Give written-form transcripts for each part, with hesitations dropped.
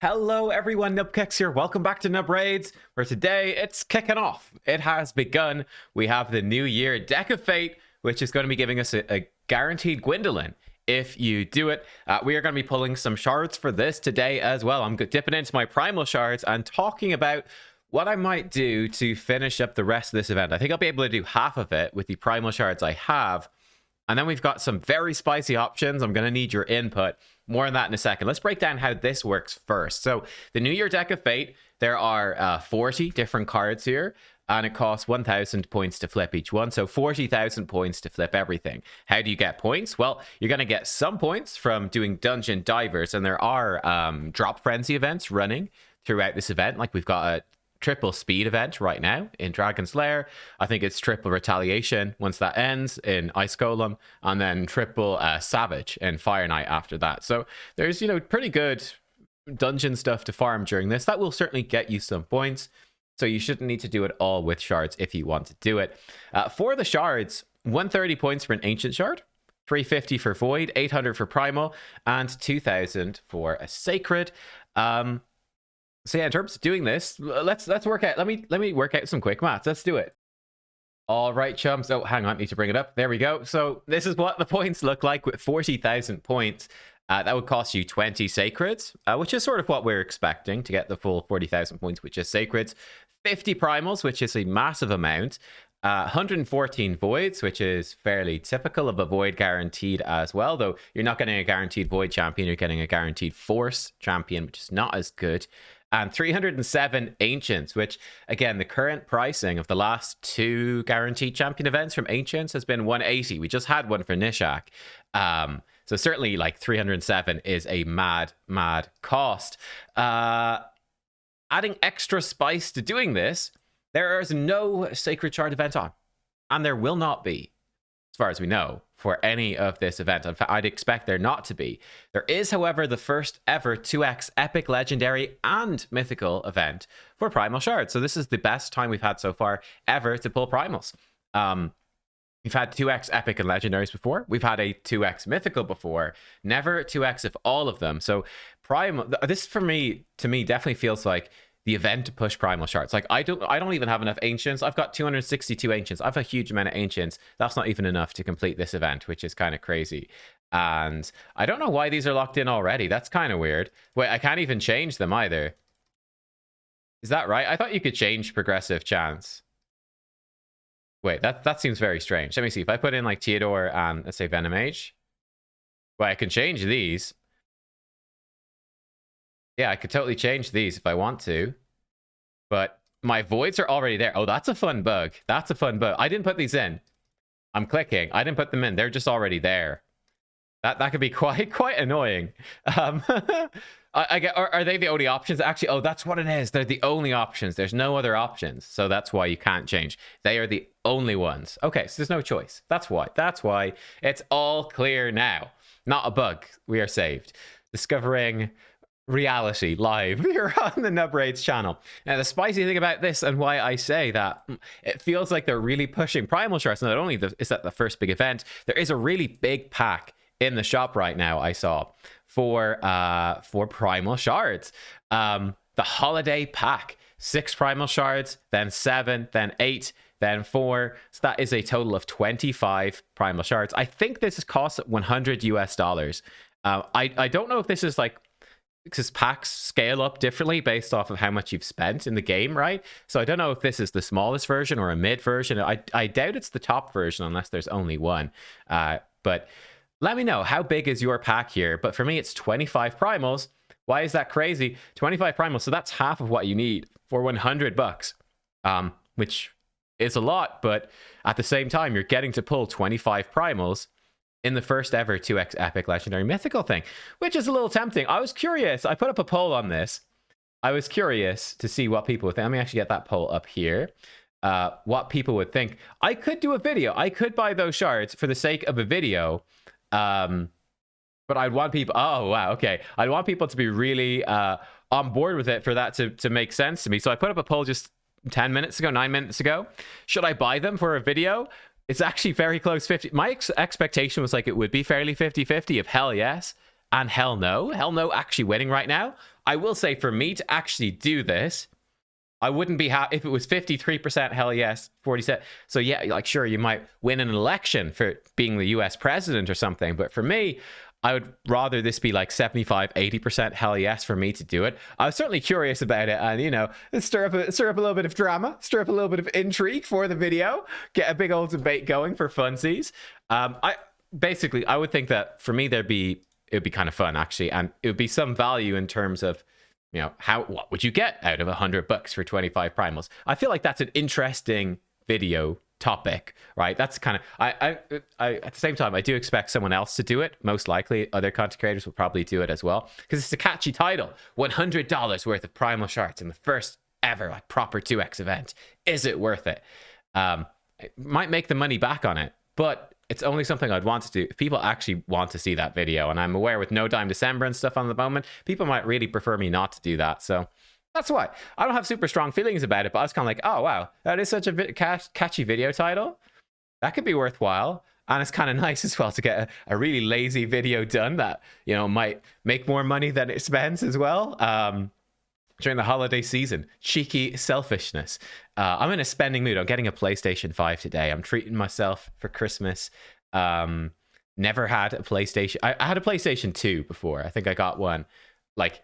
Hello everyone, nubkeks here. Welcome back to Nub Raids, where today it's kicking off. It has begun. We have the new year Deck of Fate, which is going to be giving us a guaranteed Gwyndolin. If you do it, we are going to be pulling some shards for this today as well. I'm dipping into my Primal Shards and talking about what I might do to finish up the rest of this event. I think I'll be able to do half of it with the Primal Shards I have. And then we've got some very spicy options. I'm going to need your input. More on that in a second. Let's break down how this works first. So the New Year Deck of Fate, there are 40 different cards here, and it costs 1,000 points to flip each one. So 40,000 points to flip everything. How do you get points? Well, you're going to get some points from doing Dungeon Divers, and there are Drop Frenzy events running throughout this event. Like we've got a triple speed event right now in Dragon's Lair. I think it's triple retaliation once that ends in Ice Golem, and then triple savage in Fire Knight after that. So there's, pretty good dungeon stuff to farm during this. That will certainly get you some points. So you shouldn't need to do it all with shards if you want to do it. For the shards, 130 points for an ancient shard, 350 for void, 800 for primal, and 2,000 for a sacred. So yeah, in terms of doing this, let's work out. Let me work out some quick maths. Let's do it. All right, chums. Oh, hang on, need to bring it up. There we go. So this is what the points look like with 40,000 points. That would cost you 20 sacreds, which is sort of what we're expecting to get the full 40,000 points, which is sacreds. 50 primals, which is a massive amount. 114 voids, which is fairly typical of a void guaranteed as well, though you're not getting a guaranteed void champion, you're getting a guaranteed force champion, which is not as good. And 307 ancients, which again, the current pricing of the last two guaranteed champion events from ancients has been 180. We just had one for Nishak. So certainly like 307 is a mad cost. Adding extra spice to doing this, there is no Sacred Shard event on, and there will not be, as far as we know, for any of this event. In fact, I'd expect there not to be. There is, however, the first ever 2x epic, legendary, and mythical event for Primal Shards. So this is the best time we've had so far ever to pull primals. We've had 2x epic and legendaries before. We've had a 2x mythical before. Never 2x of all of them. So primal, this to me definitely feels like the event to push Primal Shards. Like I don't even have enough ancients. I've got 262 ancients. I have a huge amount of ancients. That's not even enough to complete this event, which is kind of crazy. And I don't know why these are locked in already. That's kind of weird. Wait, I can't even change them either. Is that right? I thought you could change progressive chance. Wait, that seems very strange. Let me see. If I put in like Theodore and let's say Venom Mage. Well, I can change these. Yeah, I could totally change these if I want to. But my voids are already there. Oh, that's a fun bug. That's a fun bug. I didn't put these in. I'm clicking. I didn't put them in. They're just already there. That could be quite annoying. I get. Are they the only options? Actually, oh, that's what it is. They're the only options. There's no other options. So that's why you can't change. They are the only ones. Okay, so there's no choice. That's why. That's why. It's all clear now. Not a bug. We are saved. Discovering reality live here on the Nub Raids channel. Now, the spicy thing about this and why I say that it feels like they're really pushing Primal Shards. Not only is that the first big event, there is a really big pack in the shop right now I saw for Primal Shards. The holiday pack, 6 Primal Shards, then 7, then 8, then 4. So that is a total of 25 Primal Shards. I think this is cost $100 US. I don't know if this is like, because packs scale up differently based off of how much you've spent in the game, right? So I don't know if this is the smallest version or a mid version. I doubt it's the top version unless there's only one. But let me know, how big is your pack here? But for me, it's 25 primals. Why is that crazy? 25 primals, so that's half of what you need for $100, which is a lot, but at the same time, you're getting to pull 25 primals in the first ever 2x epic legendary mythical thing, which is a little tempting. I was curious. I put up a poll on this. I was curious to see what people would think. Let me actually get that poll up here. What people would think. I could do a video. I could buy those shards for the sake of a video. But I'd want people... Oh, wow. Okay. I'd want people to be really on board with it for that to make sense to me. So I put up a poll just 9 minutes ago. Should I buy them for a video? It's actually very close 50. My expectation was like it would be fairly 50-50 of hell yes and hell no. Hell no actually winning right now. I will say, for me to actually do this, I wouldn't be happy if it was 53% hell yes, 47. So yeah, like sure, you might win an election for being the US president or something. But for me, I would rather this be like 75, 80% hell yes for me to do it. I was certainly curious about it, and you know, stir up a little bit of drama, stir up a little bit of intrigue for the video, get a big old debate going for funsies. I would think that for me it would be kind of fun actually, and it would be some value in terms of, you know, what would you get out of $100 for 25 primals? I feel like that's an interesting video topic, right? That's kind of I at the same time, I do expect someone else to do it. Most likely other content creators will probably do it as well, because it's a catchy title. $100 worth of Primal Shards in the first ever like proper 2x event. Is it worth it? It might make the money back on it, but it's only something I'd want to do if people actually want to see that video. And I'm aware with No Dime December and stuff on the moment, people might really prefer me not to do that. So that's why I don't have super strong feelings about it, but I was kind of like, oh, wow, that is such a catchy video title. That could be worthwhile. And it's kind of nice as well to get a really lazy video done that, you know, might make more money than it spends as well. During the holiday season. Cheeky selfishness. I'm in a spending mood. I'm getting a PlayStation 5 today. I'm treating myself for Christmas. Never had a PlayStation. I had a PlayStation 2 before. I think I got one like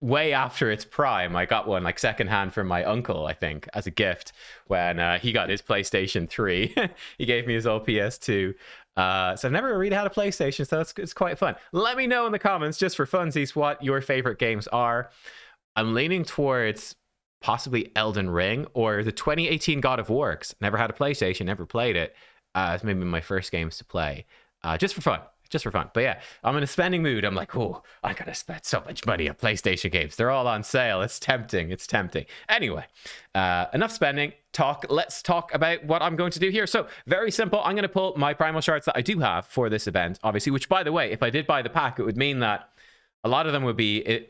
way after its prime. I got one like secondhand from my uncle, I think, as a gift when he got his PlayStation 3. He gave me his old PS2. So I've never really had a PlayStation, so it's quite fun. Let me know in the comments, just for funsies, what your favorite games are. I'm leaning towards possibly Elden Ring or the 2018 God of War. Never had a PlayStation, never played it. It's maybe my first games to play, just for fun. But yeah, I'm in a spending mood. I'm like, oh, I gotta spend so much money on PlayStation games. They're all on sale. It's tempting. Anyway, enough spending talk. Let's talk about what I'm going to do here. So very simple. I'm going to pull my Primal Shards that I do have for this event, obviously, which, by the way, if I did buy the pack, it would mean that a lot of them would be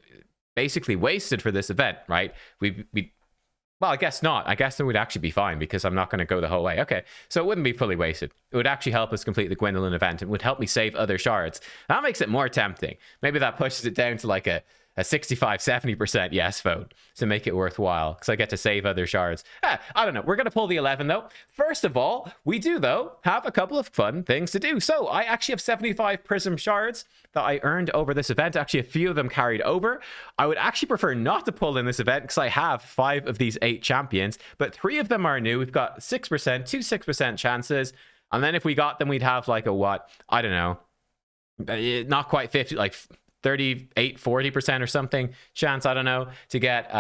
basically wasted for this event, right? Well, I guess not. I guess it would actually be fine because I'm not going to go the whole way. Okay, so it wouldn't be fully wasted. It would actually help us complete the Gwyndolin event. It would help me save other shards. That makes it more tempting. Maybe that pushes it down to like a 65-70% yes vote to make it worthwhile, because I get to save other shards. I don't know. We're going to pull the 11, though. First of all, we do, though, have a couple of fun things to do. So I actually have 75 Prism shards that I earned over this event. Actually, a few of them carried over. I would actually prefer not to pull in this event because I have 5 of these 8 champions, but 3 of them are new. We've got 6%, 6% chances. And then if we got them, we'd have like a what? I don't know. Not quite 50, like 38-40% or something chance, I don't know, to get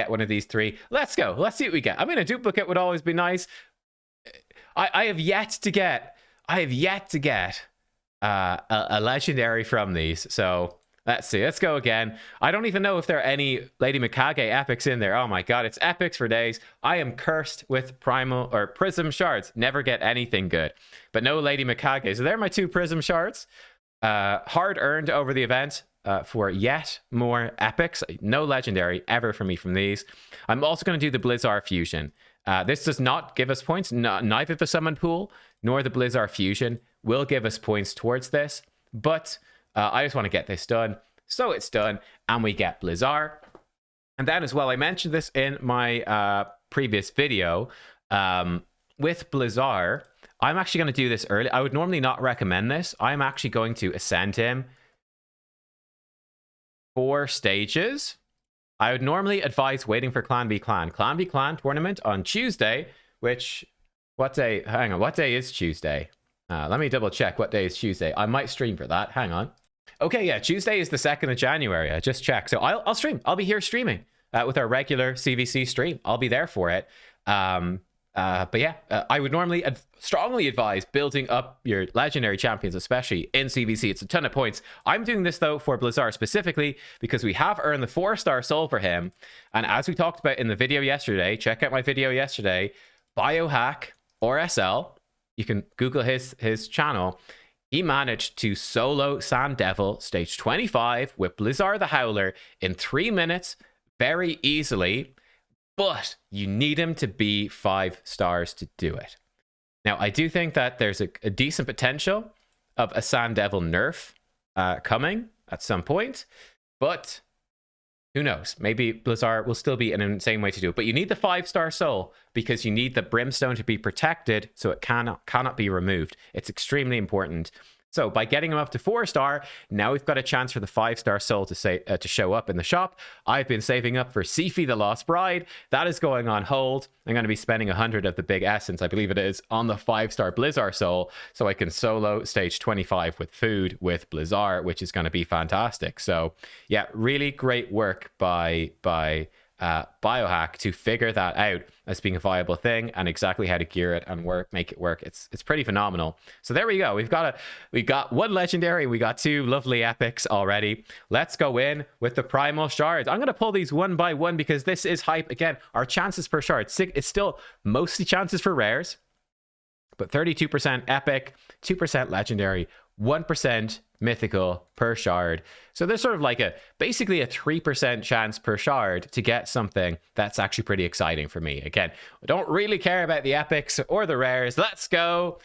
one of these 3. Let's go. Let's see what we get. I mean, a duplicate would always be nice. I have yet to get a legendary from these, so let's see. Let's go again. I don't even know if there are any Lady Mikage epics in there. Oh my god, it's epics for days. I am cursed with Primal or Prism shards. Never get anything good, but no Lady Mikage. So there are my 2 Prism shards. Hard earned over the event for yet more epics. No legendary ever for me from these. I'm also going to do the Blizzard Fusion. This does not give us points. Neither the Summon Pool nor the Blizzard Fusion will give us points towards this. But I just want to get this done. So it's done. And we get Blizzard. And then as well, I mentioned this in my previous video. With Blizzard, I'm actually going to do this early. I would normally not recommend this. I'm actually going to ascend him 4 stages. I would normally advise waiting for Clan v Clan. Clan v Clan tournament on Tuesday, which, what day? Hang on, what day is Tuesday? Let me double check what day is Tuesday. I might stream for that. Hang on. Okay, yeah, Tuesday is the 2nd of January. I just checked. So I'll stream. I'll be here streaming with our regular CVC stream. I'll be there for it. But yeah, I would normally strongly advise building up your legendary champions, especially in CVC. It's a ton of points. I'm doing this, though, for Blizzard specifically because we have earned the 4-star soul for him. And as we talked about in the video yesterday, check out my video yesterday, Biohack RSL. You can Google his channel. He managed to solo Sand Devil stage 25 with Blizzard the Howler in 3 minutes very easily. But you need him to be 5 stars to do it. Now, I do think that there's a decent potential of a Sand Devil nerf coming at some point. But Who knows? Maybe Blizzard will still be an insane way to do it. But you need the 5-star soul because you need the brimstone to be protected so it cannot be removed. It's extremely important. So by getting them up to 4-star, now we've got a chance for the 5-star soul to show up in the shop. I've been saving up for Sifi the Lost Bride. That is going on hold. I'm going to be spending 100 of the big essence, I believe it is, on the 5-star Blizzard soul, so I can solo stage 25 with food with Blizzard, which is going to be fantastic. So yeah, really great work by Biohack to figure that out as being a viable thing and exactly how to gear it and make it work. It's pretty phenomenal. So there we go. We've got one legendary, we got 2 lovely epics already. Let's go in with the Primal Shards. I'm going to pull these one by one because this is hype. Again, our chances per shard, it's still mostly chances for rares, but 32% epic, 2% legendary, 1% mythical per shard. So there's sort of like basically a 3% chance per shard to get something that's actually pretty exciting for me. Again, I don't really care about the epics or the rares. Let's go.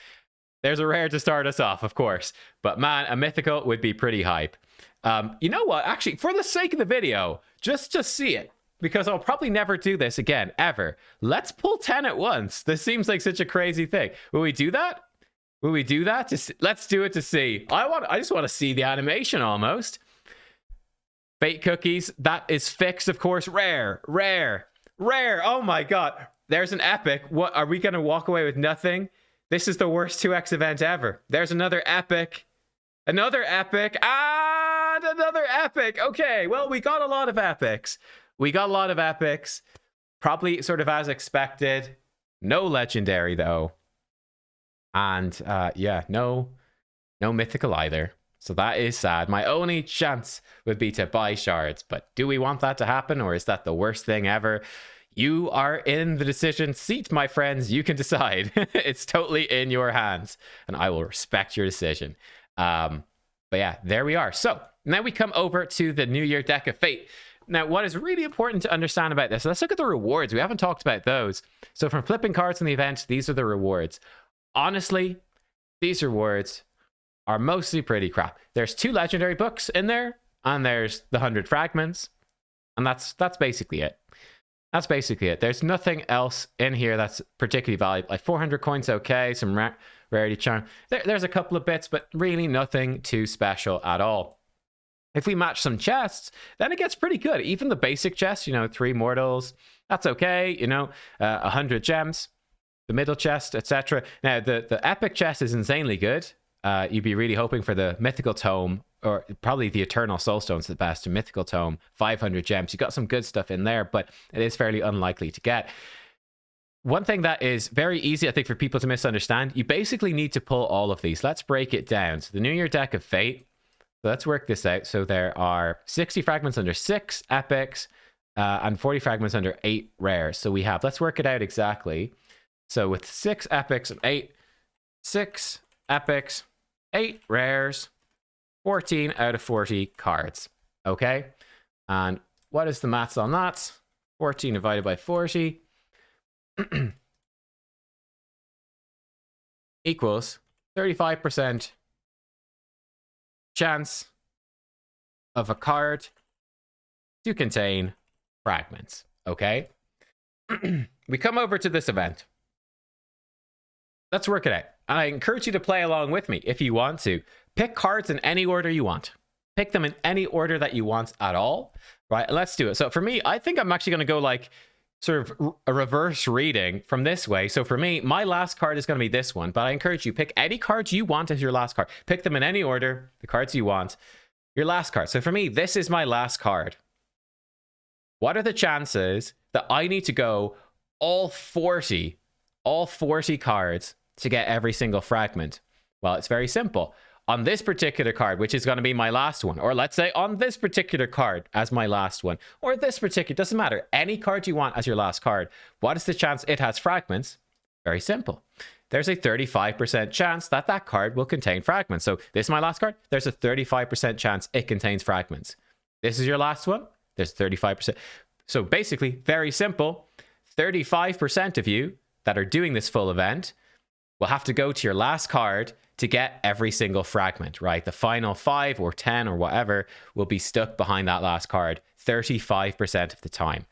There's a rare to start us off, of course. But man, a mythical would be pretty hype. You know what? Actually, for the sake of the video, just to see it, because I'll probably never do this again, ever. Let's pull 10 at once. This seems like such a crazy thing. Will we do that? Will we do that? Let's do it to see. I just want to see the animation almost. Bait cookies. That is fixed, of course. Rare. Oh my god. There's an epic. What are we going to walk away with nothing? This is the worst 2x event ever. There's another epic. Another epic. And another epic. Okay. Well, we got a lot of epics. Probably sort of as expected. No legendary though. And yeah, no mythical either. So that is sad. My only chance would be to buy shards. But do we want that to happen, or is that the worst thing ever? You are in the decision seat, my friends. You can decide. It's totally in your hands, and I will respect your decision. But yeah, there we are. So now we come over to the New Year Deck of Fate. Now, what is really important to understand about this, let's look at the rewards. We haven't talked about those. So from flipping cards in the event, these are the rewards. Honestly, these rewards are mostly pretty crap. There's 2 legendary books in there, and there's the 100 fragments, and that's basically it. That's basically it. There's nothing else in here that's particularly valuable. Like 400 coins, okay, some rarity charm. There's a couple of bits, but really nothing too special at all. If we match some chests, then it gets pretty good. Even the basic chests, 3 mortals, that's okay. 100 gems. The middle chest, etc. Now, the epic chest is insanely good. You'd be really hoping for the mythical tome, or probably the eternal soulstone's the best. A mythical tome, 500 gems. You got some good stuff in there, but it is fairly unlikely to get. One thing that is very easy, I think, for people to misunderstand, you basically need to pull all of these. Let's break it down. So the New Year Deck of Fate. So let's work this out. So there are 60 fragments under 6 epics, and 40 fragments under 8 rares. So we have, let's work it out exactly. So with 6 epics and 8 rares, 14 out of 40 cards. Okay. And what is the maths on that? 14 divided by 40 equals 35% chance of a card to contain fragments. Okay. We come over to this event. Let's work it out. And I encourage you to play along with me if you want to. Pick cards in any order you want. Pick them in any order that you want at all. Right? And let's do it. So for me, I think I'm actually going to go like sort of a reverse reading from this way. So for me, my last card is going to be this one. But I encourage you, pick any cards you want as your last card. Pick them in any order, the cards you want. Your last card. So for me, this is my last card. What are the chances that I need to go all 40 cards to get every single fragment? Well, it's very simple. On this particular card, which is going to be my last one, or let's say on this particular card as my last one, or this particular, doesn't matter, any card you want as your last card, what is the chance it has fragments? Very simple. There's a 35% chance that that card will contain fragments. So this is my last card. There's a 35% chance it contains fragments. This is your last one. There's 35%. So basically, very simple. 35% of you that are doing this full event will have to go to your last card to get every single fragment, right? The final 5 or 10 or whatever will be stuck behind that last card 35% of the time.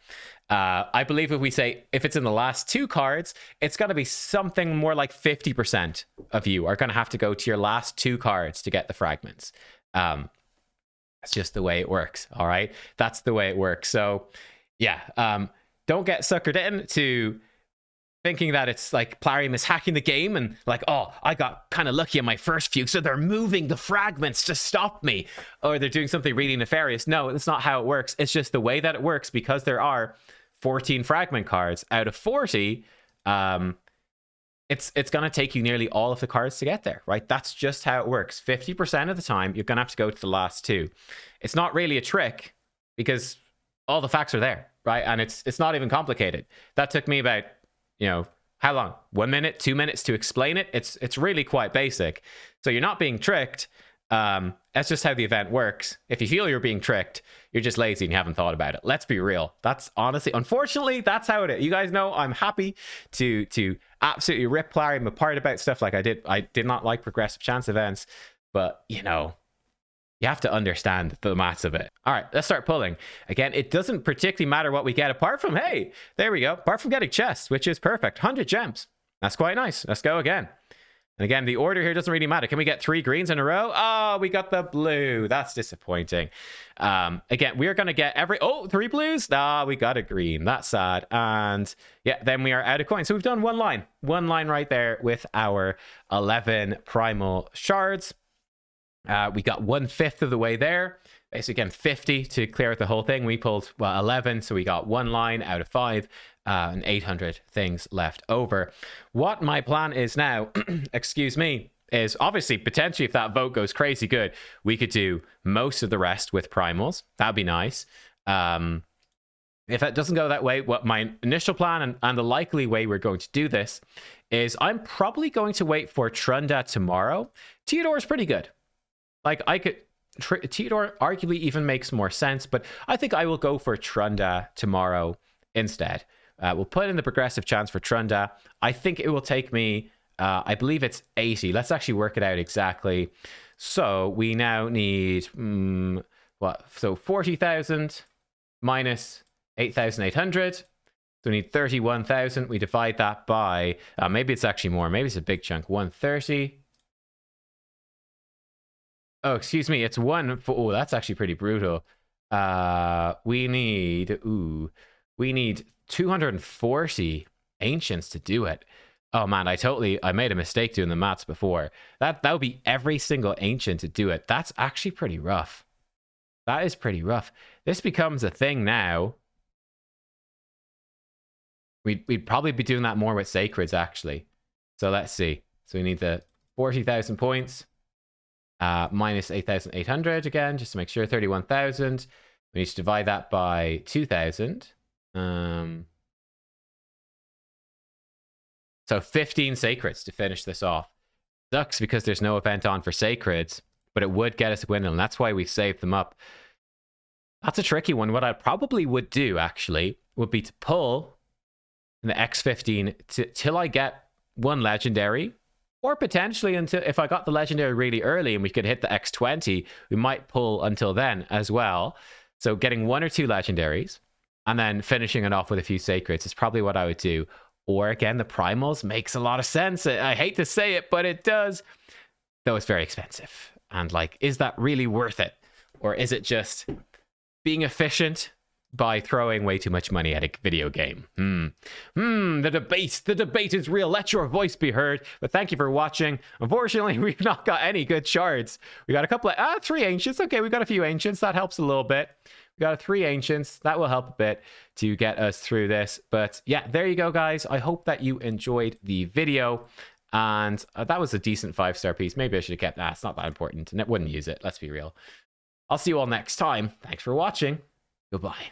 I believe if we say if it's in the last 2 cards, it's got to be something more like 50% of you are going to have to go to your last 2 cards to get the fragments. That's just the way it works. All right. That's the way it works. So yeah, don't get suckered into thinking that it's like Plarium is hacking the game and like, oh, I got kind of lucky in my first few, so they're moving the fragments to stop me, or they're doing something really nefarious. No, that's not how it works. It's just the way that it works, because there are 14 fragment cards out of 40. It's going to take you nearly all of the cards to get there, right? That's just how it works. 50% of the time, you're going to have to go to the last 2. It's not really a trick because all the facts are there, right? And it's not even complicated. That took me about, how long? 1 minute, 2 minutes to explain it. It's really quite basic. So you're not being tricked. That's just how the event works. If you feel you're being tricked, you're just lazy and you haven't thought about it. Let's be real. That's honestly, unfortunately, that's how it is. You guys know I'm happy to absolutely rip Plarium apart about stuff like I did. I did not like progressive chance events, but you have to understand the maths of it. All right, let's start pulling. Again, it doesn't particularly matter what we get apart from, hey, there we go. Apart from getting chests, which is perfect. 100 gems. That's quite nice. Let's go again. And again, the order here doesn't really matter. Can we get 3 greens in a row? Oh, we got the blue. That's disappointing. Again, we are going to get 3 blues. Ah, we got a green. That's sad. And yeah, then we are out of coins. So we've done one line right there with our 11 Primal Shards. We got 1/5 of the way there. Basically, again, 50 to clear out the whole thing. We pulled, 11, so we got 1 line out of 5, and 800 things left over. What my plan is now, excuse me, is obviously, potentially, if that vote goes crazy good, we could do most of the rest with primals. That'd be nice. If it doesn't go that way, what my initial plan and the likely way we're going to do this is I'm probably going to wait for Trunda tomorrow. Theodore's pretty good. Like, Theodore arguably even makes more sense, but I think I will go for Trunda tomorrow instead. We'll put in the progressive chance for Trunda. I think it will take me, I believe it's 80. Let's actually work it out exactly. So we now need, So 40,000 minus 8,800. So we need 31,000. We divide that by, maybe it's actually more. Maybe it's a big chunk. 130. Oh, excuse me. It's 1 for... Oh, that's actually pretty brutal. We need 240 ancients to do it. Oh, man, I made a mistake doing the maths before. That would be every single ancient to do it. That's actually pretty rough. That is pretty rough. This becomes a thing now. We'd probably be doing that more with sacreds, actually. So let's see. So we need the 40,000 points. Minus 8,800 again, just to make sure. 31,000. We need to divide that by 2,000. So 15 sacreds to finish this off. Sucks because there's no event on for sacreds, but it would get us a Gwyndolin. That's why we saved them up. That's a tricky one. What I probably would do, actually, would be to pull the X15 till I get 1 legendary. Or potentially until, if I got the legendary really early and we could hit the X20, we might pull until then as well. So getting 1 or 2 legendaries and then finishing it off with a few sacreds is probably what I would do. Or again, the primals makes a lot of sense. I hate to say it, but it does. Though it's very expensive. And like, is that really worth it? Or is it just being efficient by throwing way too much money at a video game? The debate is real. Let your voice be heard. But thank you for watching. Unfortunately, we've not got any good shards. We got a couple of 3 ancients. Okay, we got a few ancients. That helps a little bit. We got 3 ancients. That will help a bit to get us through this. But yeah, there you go, guys. I hope that you enjoyed the video. And that was a decent 5-star piece. Maybe I should have kept that. It's not that important. And it wouldn't use it. Let's be real. I'll see you all next time. Thanks for watching. Goodbye.